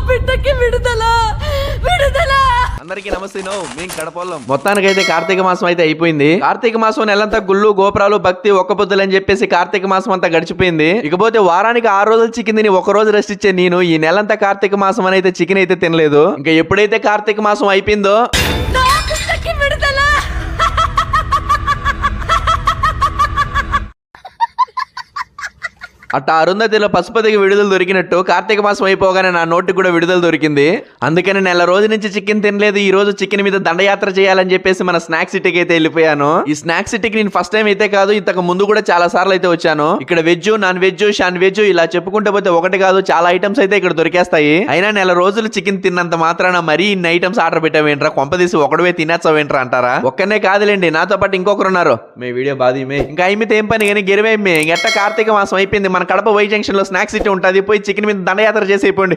బిడ్డకి విడుదల విడుదల. అందరికీ నమస్తే. మేము కడపల్లం. మొత్తానికైతే కార్తీక మాసం అయితే అయిపోయింది. కార్తీక మాసం నెలంతా గుళ్ళు గోపురాలు భక్తి ఒక్క పొద్దులు అని చెప్పేసి కార్తీక మాసం అంతా గడిచిపోయింది. ఇకపోతే వారానికి 6 రోజులు చికెన్ తిని ఒక రోజు రెస్ట్ ఇచ్చే నేను ఈ నెలంతా కార్తీక మాసం అని అయితే చికెన్ అయితే తినలేదు. ఇంకా ఎప్పుడైతే కార్తీక మాసం అయిపోయిందో నా బిడ్డకి విడుదల. అట్టా అరుంధతిలో పశుపతికి విడుదల దొరికినట్టు కార్తీక మాసం అయిపోగానే నా నోటికి కూడా విడుదల దొరికింది. అందుకని నెల రోజు నుంచి చికెన్ తినలేదు. ఈ రోజు చికెన్ మీద దండయాత్ర చేయాలని చెప్పేసి మన స్నాక్ సిటీకి అయితే వెళ్ళిపోయాను. ఈ స్నాక్ సిటీకి నేను ఫస్ట్ టైం అయితే కాదు, ఇంతకు ముందు కూడా చాలా సార్లు అయితే వచ్చాను. ఇక్కడ వెజ్, నాన్ వెజ్, షాన్ వెజ్ ఇలా చెప్పుకుంటే పోతే ఒకటి కాదు చాలా ఐటమ్స్ అయితే ఇక్కడ దొరికేస్తాయి. అయినా నెల రోజులు చికెన్ తిన్నంత మాత్రాన మరీ ఇన్ని ఐటమ్స్ ఆర్డర్ పెట్టావేంట్రా, కొంపదీసి ఒకడవే తినేచ్చావేంట్రా అంటారా? ఒక్కనే కాదులేండి, నాతో పాటు ఇంకొకరు ఉన్నారు. మీ వీడియో బాధమే ఇంకా అయిమితే ఏం పని కానీ గిరివేమే ఎట్ట కార్తీక మాసం అయిపోయింది. మన కడప వై జంక్షన్ లో స్నాక్ సిటీ ఉంటుంది. పోయి చికెన్ మీద దండయాత్ర చేసి అయిపోండి.